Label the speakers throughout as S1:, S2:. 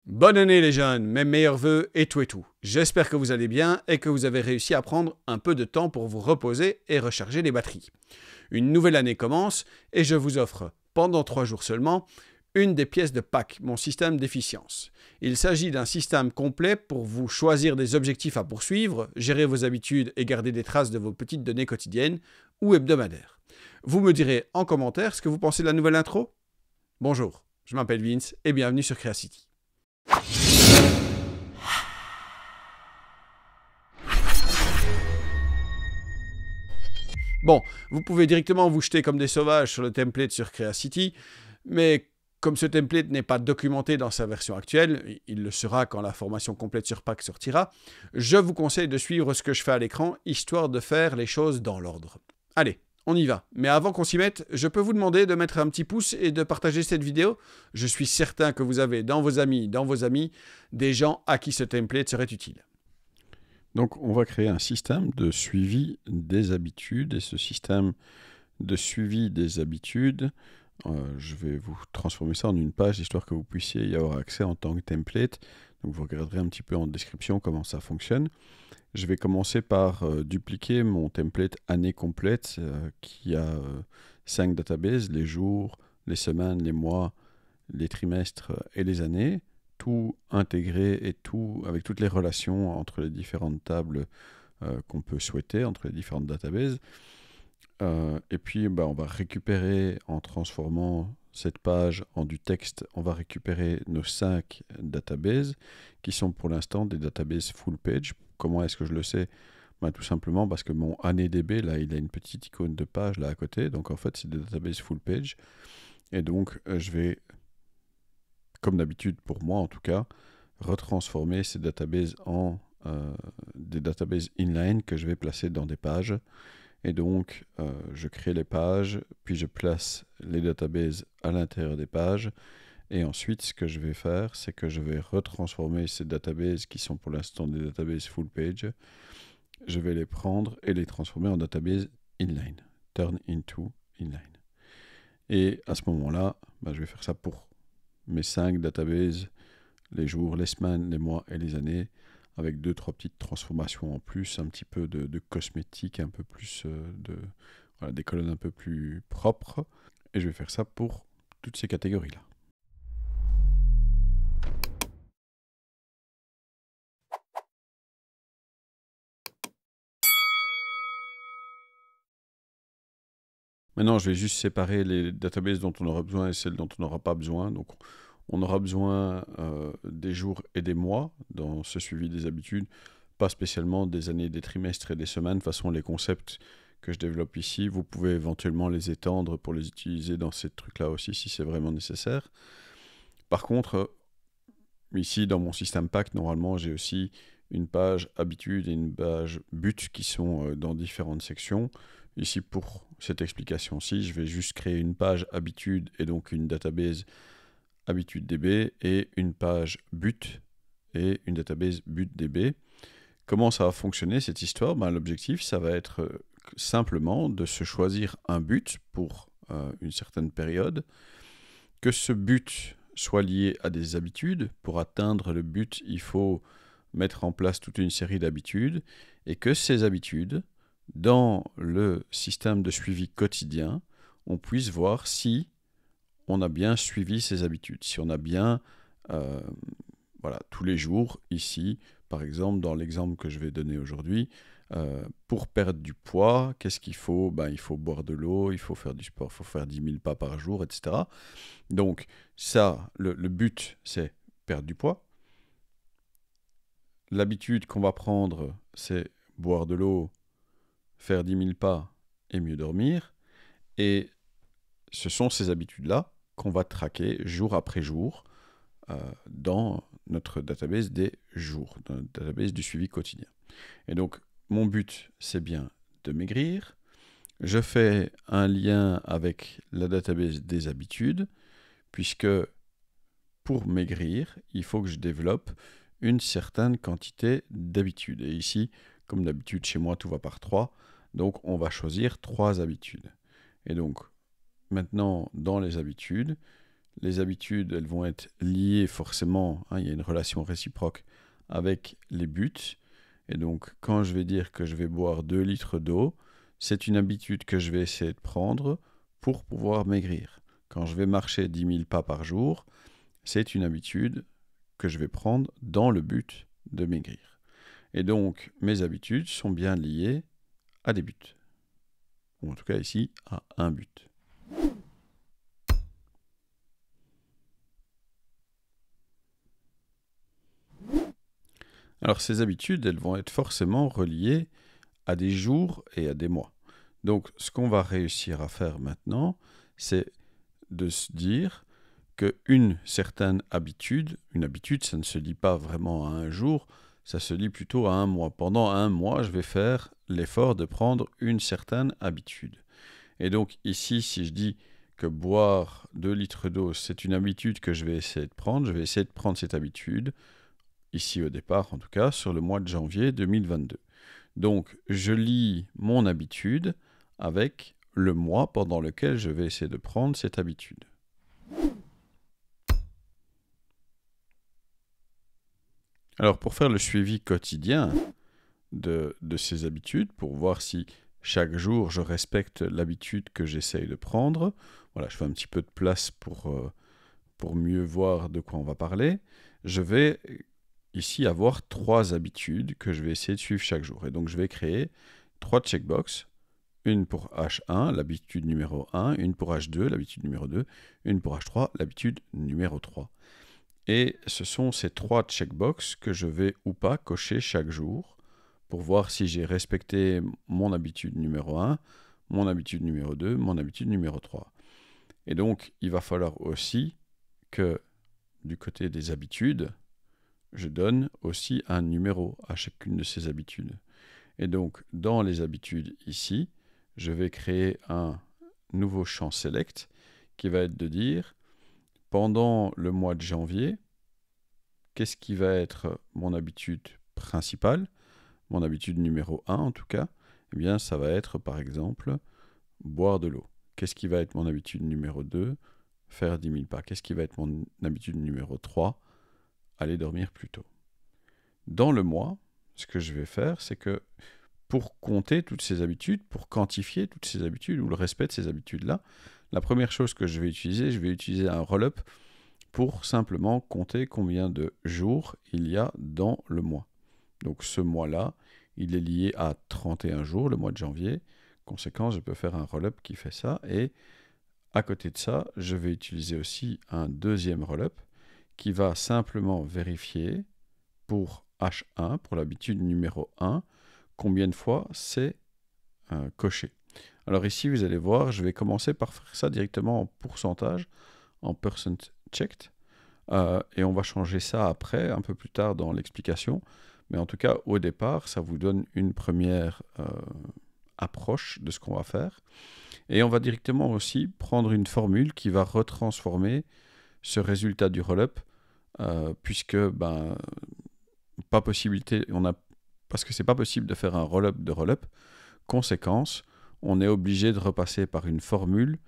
S1: Bonne année les jeunes, mes meilleurs vœux et tout et tout. J'espère que vous allez bien et que vous avez réussi à prendre un peu de temps pour vous reposer et recharger les batteries. Une nouvelle année commence et je vous offre, pendant 3 jours seulement, une des pièces de Pâques, mon système d'efficience. Il s'agit d'un système complet pour vous choisir des objectifs à poursuivre, gérer vos habitudes et garder des traces de vos petites données quotidiennes ou hebdomadaires. Vous me direz en commentaire ce que vous pensez de la nouvelle intro. Bonjour, je m'appelle Vince et bienvenue sur Creacity. Bon, vous pouvez directement vous jeter comme des sauvages sur le template sur Creacity, mais comme ce template n'est pas documenté dans sa version actuelle, il le sera quand la formation complète sur Pâques sortira, je vous conseille de suivre ce que je fais à l'écran, histoire de faire les choses dans l'ordre. Allez, on y va. Mais avant qu'on s'y mette, je peux vous demander de mettre un petit pouce et de partager cette vidéo. Je suis certain que vous avez dans vos amis, des gens à qui ce template serait utile.
S2: Donc, on va créer un système de suivi des habitudes. Et ce système de suivi des habitudes, je vais vous transformer ça en une page, histoire que vous puissiez y avoir accès en tant que template. Donc, vous regarderez un petit peu en description comment ça fonctionne. Je vais commencer par dupliquer mon template année complète qui a 5 databases, les jours, les semaines, les mois, les trimestres et les années. Tout intégré et tout avec toutes les relations entre les différentes tables qu'on peut souhaiter, entre les différentes databases. Et puis on va récupérer, en transformant cette page en du texte, on va récupérer nos 5 databases qui sont pour l'instant des databases full page. Comment est-ce que je le sais? Tout simplement parce que mon AnnéDB, là, il a une petite icône de page là à côté. Donc en fait, c'est des databases full page. Et donc je vais, comme d'habitude pour moi en tout cas, retransformer ces databases en des databases inline que je vais placer dans des pages. Et donc, je crée les pages, puis je place les databases à l'intérieur des pages. Et ensuite, ce que je vais faire, c'est que je vais retransformer ces databases qui sont pour l'instant des databases full page. Je vais les prendre et les transformer en databases inline. Turn into inline. Et à ce moment-là, je vais faire ça pour mes 5 databases, les jours, les semaines, les mois et les années, avec 2-3 petites transformations en plus, un petit peu de cosmétique, un peu plus des colonnes un peu plus propres. Et je vais faire ça pour toutes ces catégories-là. Maintenant, je vais juste séparer les databases dont on aura besoin et celles dont on n'aura pas besoin. Donc, on aura besoin des jours et des mois dans ce suivi des habitudes, pas spécialement des années, des trimestres et des semaines. De toute façon, les concepts que je développe ici, vous pouvez éventuellement les étendre pour les utiliser dans ces trucs-là aussi si c'est vraiment nécessaire. Par contre, ici dans mon système Pâques, normalement, j'ai aussi une page habitude et une page but qui sont dans différentes sections. Ici, pour cette explication-ci, je vais juste créer une page habitude et donc une database HabitudeDB et une page but et une database ButDB. Comment ça va fonctionner cette histoire? L'objectif, ça va être simplement de se choisir un but pour une certaine période, que ce but soit lié à des habitudes. Pour atteindre le but, il faut mettre en place toute une série d'habitudes et que ces habitudes, dans le système de suivi quotidien, on puisse voir si on a bien suivi ces habitudes, si on a bien, tous les jours, ici, par exemple, dans l'exemple que je vais donner aujourd'hui, pour perdre du poids, qu'est-ce qu'il faut? Il faut boire de l'eau, il faut faire du sport, il faut faire 10 000 pas par jour, etc. Donc ça, le but, c'est perdre du poids. L'habitude qu'on va prendre, c'est boire de l'eau, faire 10 000 pas et mieux dormir. Et ce sont ces habitudes-là qu'on va traquer jour après jour dans notre database des jours, dans notre database du suivi quotidien. Et donc, mon but, c'est bien de maigrir. Je fais un lien avec la database des habitudes, puisque pour maigrir, il faut que je développe une certaine quantité d'habitudes. Et ici, comme d'habitude, chez moi, tout va par 3. Donc, on va choisir 3 habitudes. Et donc, maintenant, dans les habitudes, les habitudes, elles vont être liées forcément, hein, il y a une relation réciproque avec les buts. Et donc, quand je vais dire que je vais boire 2 litres d'eau, c'est une habitude que je vais essayer de prendre pour pouvoir maigrir. Quand je vais marcher 10 000 pas par jour, c'est une habitude que je vais prendre dans le but de maigrir. Et donc, mes habitudes sont bien liées à des buts. Ou en tout cas ici, à un but. Alors ces habitudes, elles vont être forcément reliées à des jours et à des mois. Donc ce qu'on va réussir à faire maintenant, c'est de se dire qu'une certaine habitude, une habitude, ça ne se lie pas vraiment à un jour, ça se lie plutôt à un mois. Pendant un mois, je vais faire l'effort de prendre une certaine habitude. Et donc ici, si je dis que boire 2 litres d'eau, c'est une habitude que je vais essayer de prendre, je vais essayer de prendre cette habitude, ici au départ en tout cas, sur le mois de janvier 2022. Donc je lie mon habitude avec le mois pendant lequel je vais essayer de prendre cette habitude. Alors pour faire le suivi quotidien de ces habitudes, pour voir si chaque jour je respecte l'habitude que j'essaye de prendre, voilà, je fais un petit peu de place pour mieux voir de quoi on va parler, je vais ici avoir 3 habitudes que je vais essayer de suivre chaque jour. Et donc je vais créer 3 checkbox, une pour H1, l'habitude numéro 1, une pour H2, l'habitude numéro 2, une pour H3, l'habitude numéro 3. Et ce sont ces 3 checkbox que je vais ou pas cocher chaque jour pour voir si j'ai respecté mon habitude numéro 1, mon habitude numéro 2, mon habitude numéro 3. Et donc, il va falloir aussi que du côté des habitudes, je donne aussi un numéro à chacune de ces habitudes. Et donc, dans les habitudes ici, je vais créer un nouveau champ select qui va être de dire, pendant le mois de janvier, qu'est-ce qui va être mon habitude principale, mon habitude numéro 1 en tout cas? Eh bien, ça va être par exemple boire de l'eau. Qu'est-ce qui va être mon habitude numéro 2? Faire 10 000 pas. Qu'est-ce qui va être mon habitude numéro 3? Aller dormir plus tôt. Dans le mois, ce que je vais faire, c'est que pour compter toutes ces habitudes, pour quantifier toutes ces habitudes ou le respect de ces habitudes-là, la première chose que je vais utiliser un roll-up pour simplement compter combien de jours il y a dans le mois. Donc ce mois-là, il est lié à 31 jours, le mois de janvier. Conséquence, je peux faire un roll-up qui fait ça. Et à côté de ça, je vais utiliser aussi un deuxième roll-up qui va simplement vérifier pour H1, pour l'habitude numéro 1, combien de fois c'est coché. Alors ici, vous allez voir, je vais commencer par faire ça directement en pourcentage, en percent checked, et on va changer ça après, un peu plus tard dans l'explication. Mais en tout cas, au départ, ça vous donne une première approche de ce qu'on va faire. Et on va directement aussi prendre une formule qui va retransformer ce résultat du roll-up, puisque pas possibilité, parce que c'est pas possible de faire un roll-up de roll-up. Conséquence, on est obligé de repasser par une formule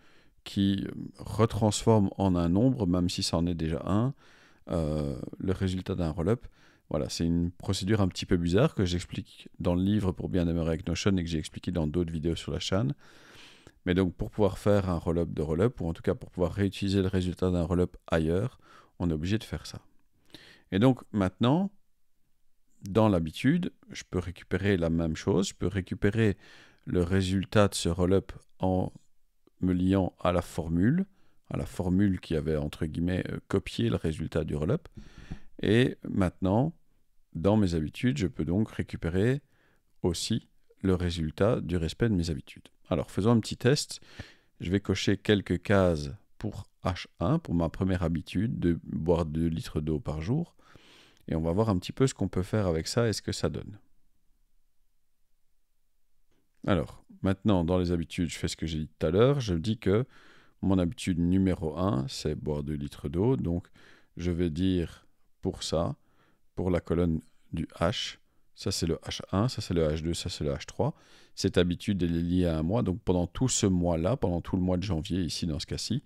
S2: qui retransforme en un nombre, même si ça en est déjà un, le résultat d'un roll-up. Voilà, c'est une procédure un petit peu bizarre que j'explique dans le livre pour bien démarrer avec Notion et que j'ai expliqué dans d'autres vidéos sur la chaîne. Mais donc pour pouvoir faire un roll-up de roll-up, ou en tout cas pour pouvoir réutiliser le résultat d'un roll-up ailleurs, on est obligé de faire ça. Et donc maintenant, dans l'habitude, je peux récupérer la même chose, je peux récupérer le résultat de ce roll-up en me liant à la formule qui avait entre guillemets copié le résultat du roll-up. Et maintenant, dans mes habitudes, je peux donc récupérer aussi le résultat du respect de mes habitudes. Alors faisons un petit test. Je vais cocher quelques cases pour H1, pour ma première habitude de boire 2 litres d'eau par jour. Et on va voir un petit peu ce qu'on peut faire avec ça et ce que ça donne. Alors, maintenant, dans les habitudes, je fais ce que j'ai dit tout à l'heure. Je dis que mon habitude numéro 1, c'est boire 2 litres d'eau. Donc, je vais dire pour ça, pour la colonne du H, ça c'est le H1, ça c'est le H2, ça c'est le H3. Cette habitude, elle est liée à un mois. Donc, pendant tout ce mois-là, pendant tout le mois de janvier, ici dans ce cas-ci,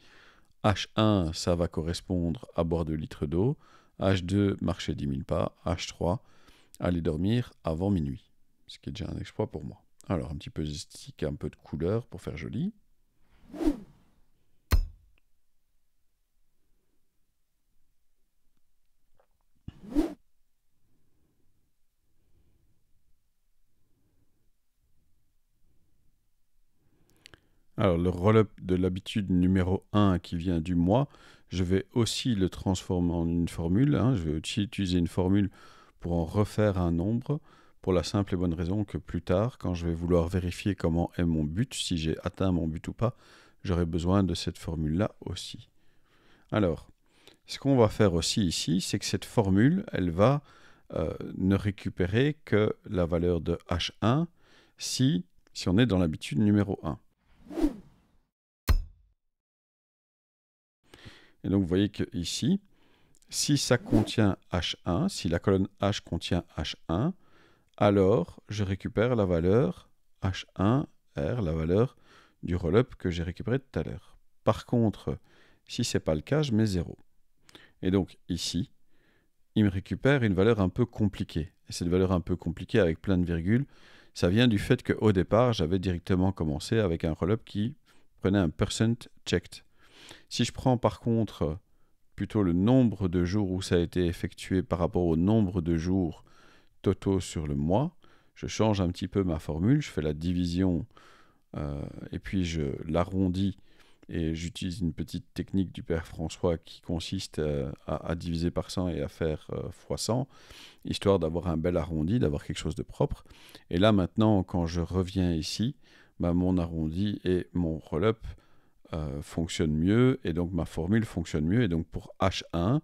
S2: H1, ça va correspondre à boire 2 litres d'eau. H2, marcher 10 000 pas. H3, aller dormir avant minuit. Ce qui est déjà un exploit pour moi. Alors, un petit peu d'esthétique, un peu de couleur pour faire joli. Alors, le roll-up de l'habitude numéro 1 qui vient du mois, je vais aussi le transformer en une formule. Je vais aussi utiliser une formule pour en refaire un nombre, pour la simple et bonne raison que plus tard, quand je vais vouloir vérifier comment est mon but, si j'ai atteint mon but ou pas, j'aurai besoin de cette formule-là aussi. Alors, ce qu'on va faire aussi ici, c'est que cette formule, elle va ne récupérer que la valeur de H1 si on est dans l'habitude numéro 1. Et donc, vous voyez que ici, si ça contient H1, si la colonne H contient H1, alors je récupère la valeur H1R, la valeur du roll-up que j'ai récupéré tout à l'heure. Par contre, si ce n'est pas le cas, je mets 0. Et donc ici, il me récupère une valeur un peu compliquée. Et cette valeur un peu compliquée avec plein de virgules, ça vient du fait qu'au départ, j'avais directement commencé avec un roll-up qui prenait un percent checked. Si je prends par contre plutôt le nombre de jours où ça a été effectué par rapport au nombre de jours totaux sur le mois, je change un petit peu ma formule, je fais la division et puis je l'arrondis et j'utilise une petite technique du père François qui consiste à diviser par 100 et à faire fois 100, histoire d'avoir un bel arrondi, d'avoir quelque chose de propre. Et là maintenant, quand je reviens ici, mon arrondi et mon roll-up fonctionne mieux et donc ma formule fonctionne mieux. Et donc pour H1,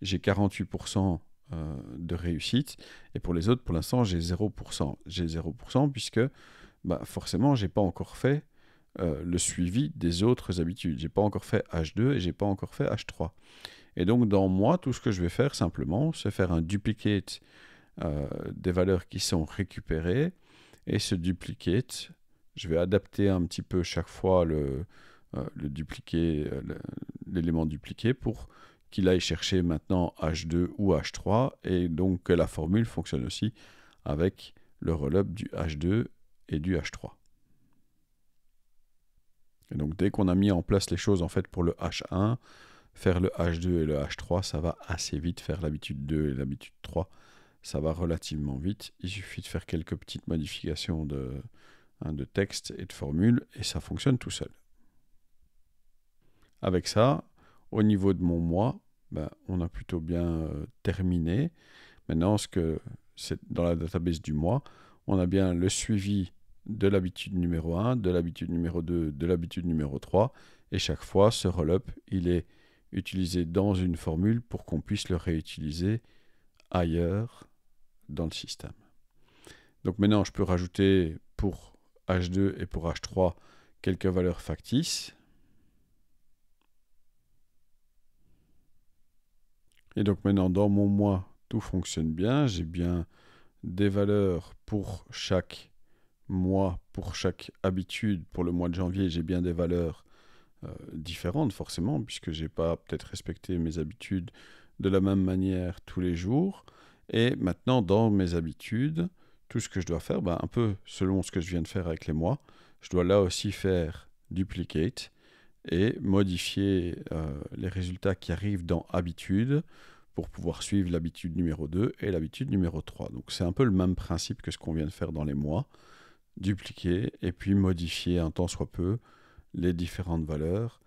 S2: j'ai 48% de réussite et pour les autres, pour l'instant, j'ai 0%. J'ai 0% puisque forcément, j'ai pas encore fait le suivi des autres habitudes. J'ai pas encore fait H2 et j'ai pas encore fait H3. Et donc dans moi, tout ce que je vais faire simplement, c'est faire un duplicate des valeurs qui sont récupérées et ce duplicate, je vais adapter un petit peu chaque fois l'élément dupliqué pour qu'il aille chercher maintenant H2 ou H3 et donc que la formule fonctionne aussi avec le roll-up du H2 et du H3. Et donc dès qu'on a mis en place les choses en fait pour le H1, faire le H2 et le H3, ça va assez vite. Faire l'habitude 2 et l'habitude 3, ça va relativement vite. Il suffit de faire quelques petites modifications de texte et de formule et ça fonctionne tout seul. Avec ça, au niveau de mon mois, on a plutôt bien terminé. Maintenant, c'est dans la database du mois, on a bien le suivi de l'habitude numéro 1, de l'habitude numéro 2, de l'habitude numéro 3. Et chaque fois, ce roll-up, il est utilisé dans une formule pour qu'on puisse le réutiliser ailleurs dans le système. Donc maintenant, je peux rajouter pour H2 et pour H3 quelques valeurs factices. Et donc maintenant, dans mon mois, tout fonctionne bien. J'ai bien des valeurs pour chaque mois, pour chaque habitude. Pour le mois de janvier, j'ai bien des valeurs différentes forcément, puisque je n'ai pas peut-être respecté mes habitudes de la même manière tous les jours. Et maintenant, dans mes habitudes, tout ce que je dois faire, un peu selon ce que je viens de faire avec les mois, je dois là aussi faire duplicate et modifier les résultats qui arrivent dans habitude pour pouvoir suivre l'habitude numéro 2 et l'habitude numéro 3. Donc c'est un peu le même principe que ce qu'on vient de faire dans les mois, dupliquer et puis modifier un tant soit peu les différentes valeurs.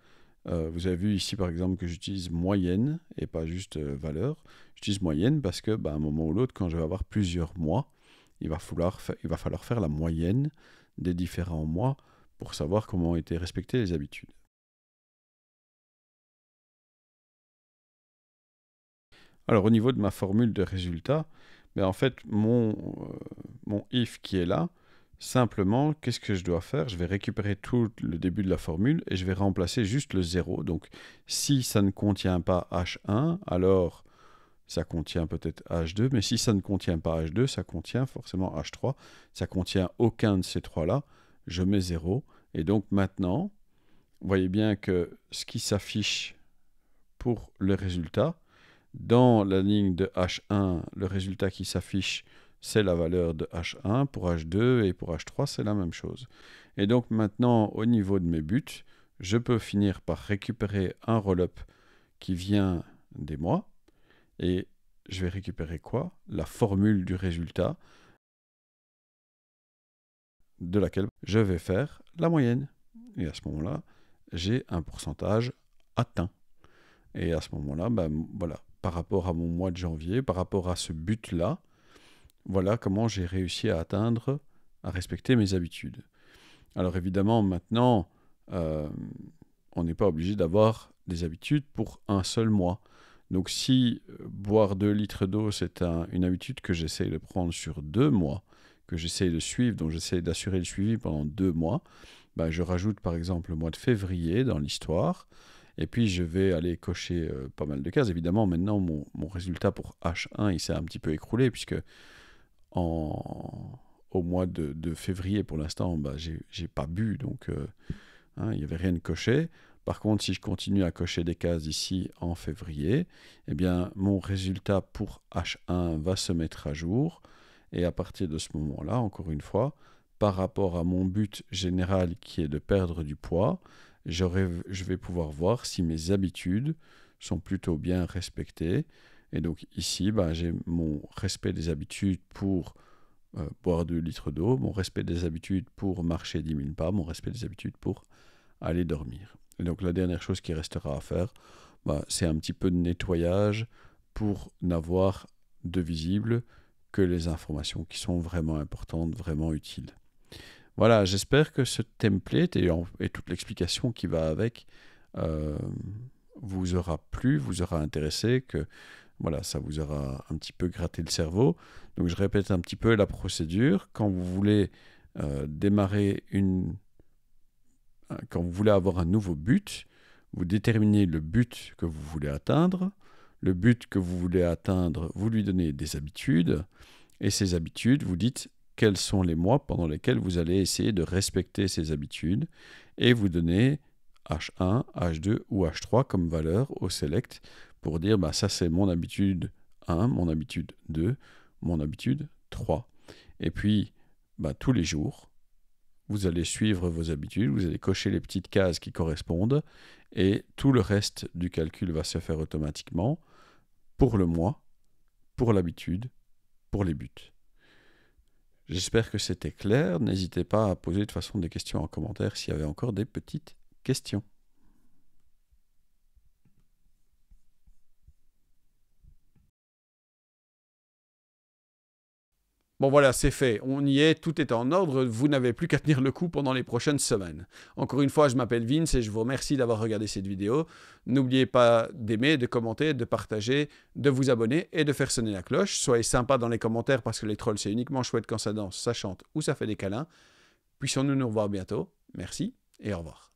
S2: Vous avez vu ici par exemple que j'utilise moyenne et pas juste valeur. J'utilise moyenne parce que à un moment ou l'autre, quand je vais avoir plusieurs mois, il va falloir faire la moyenne des différents mois pour savoir comment ont été respectées les habitudes. Alors au niveau de ma formule de résultat, en fait mon if qui est là, simplement qu'est-ce que je dois faire? Je vais récupérer tout le début de la formule et je vais remplacer juste le 0. Donc si ça ne contient pas H1, alors ça contient peut-être H2, mais si ça ne contient pas H2, ça contient forcément H3. Ça contient aucun de ces trois-là, je mets 0. Et donc maintenant, vous voyez bien que ce qui s'affiche pour le résultat, dans la ligne de H1, le résultat qui s'affiche, c'est la valeur de H1. Pour H2 et pour H3, c'est la même chose. Et donc maintenant, au niveau de mes buts, je peux finir par récupérer un roll-up qui vient des mois. Et je vais récupérer quoi? La formule du résultat de laquelle je vais faire la moyenne. Et à ce moment-là, j'ai un pourcentage atteint. Et à ce moment-là, voilà, par rapport à mon mois de janvier, par rapport à ce but-là, voilà comment j'ai réussi à atteindre, à respecter mes habitudes. Alors évidemment, maintenant, on n'est pas obligé d'avoir des habitudes pour un seul mois. Donc si boire 2 litres d'eau, c'est une habitude que j'essaie de prendre sur 2 mois, que j'essaie de suivre, dont j'essaie d'assurer le suivi pendant 2 mois, je rajoute par exemple le mois de février dans l'histoire, et puis je vais aller cocher pas mal de cases. Évidemment, maintenant, mon résultat pour H1, il s'est un petit peu écroulé, puisque au mois de février, pour l'instant, j'ai pas bu, donc il n'y avait rien de coché. Par contre, si je continue à cocher des cases ici en février, eh bien, mon résultat pour H1 va se mettre à jour. Et à partir de ce moment-là, encore une fois, par rapport à mon but général qui est de perdre du poids, je vais pouvoir voir si mes habitudes sont plutôt bien respectées. Et donc ici, j'ai mon respect des habitudes pour boire 2 litres d'eau, mon respect des habitudes pour marcher 10 000 pas, mon respect des habitudes pour aller dormir. Et donc la dernière chose qui restera à faire, c'est un petit peu de nettoyage pour n'avoir de visible que les informations qui sont vraiment importantes, vraiment utiles. Voilà, j'espère que ce template et toute l'explication qui va avec vous aura plu, vous aura intéressé, que voilà, ça vous aura un petit peu gratté le cerveau. Donc je répète un petit peu la procédure. Quand vous voulez quand vous voulez avoir un nouveau but, vous déterminez le but que vous voulez atteindre. Le but que vous voulez atteindre, vous lui donnez des habitudes. Et ces habitudes, vous dites quels sont les mois pendant lesquels vous allez essayer de respecter ces habitudes. Et vous donnez H1, H2 ou H3 comme valeur au select pour dire ça c'est mon habitude 1, mon habitude 2, mon habitude 3. Et puis tous les jours, vous allez suivre vos habitudes, vous allez cocher les petites cases qui correspondent et tout le reste du calcul va se faire automatiquement pour le mois, pour l'habitude, pour les buts. J'espère que c'était clair. N'hésitez pas à poser de toute façon des questions en commentaire s'il y avait encore des petites questions.
S1: Bon voilà, c'est fait, on y est, tout est en ordre, vous n'avez plus qu'à tenir le coup pendant les prochaines semaines. Encore une fois, je m'appelle Vince et je vous remercie d'avoir regardé cette vidéo. N'oubliez pas d'aimer, de commenter, de partager, de vous abonner et de faire sonner la cloche. Soyez sympa dans les commentaires parce que les trolls c'est uniquement chouette quand ça danse, ça chante ou ça fait des câlins. Puissions-nous nous revoir bientôt. Merci et au revoir.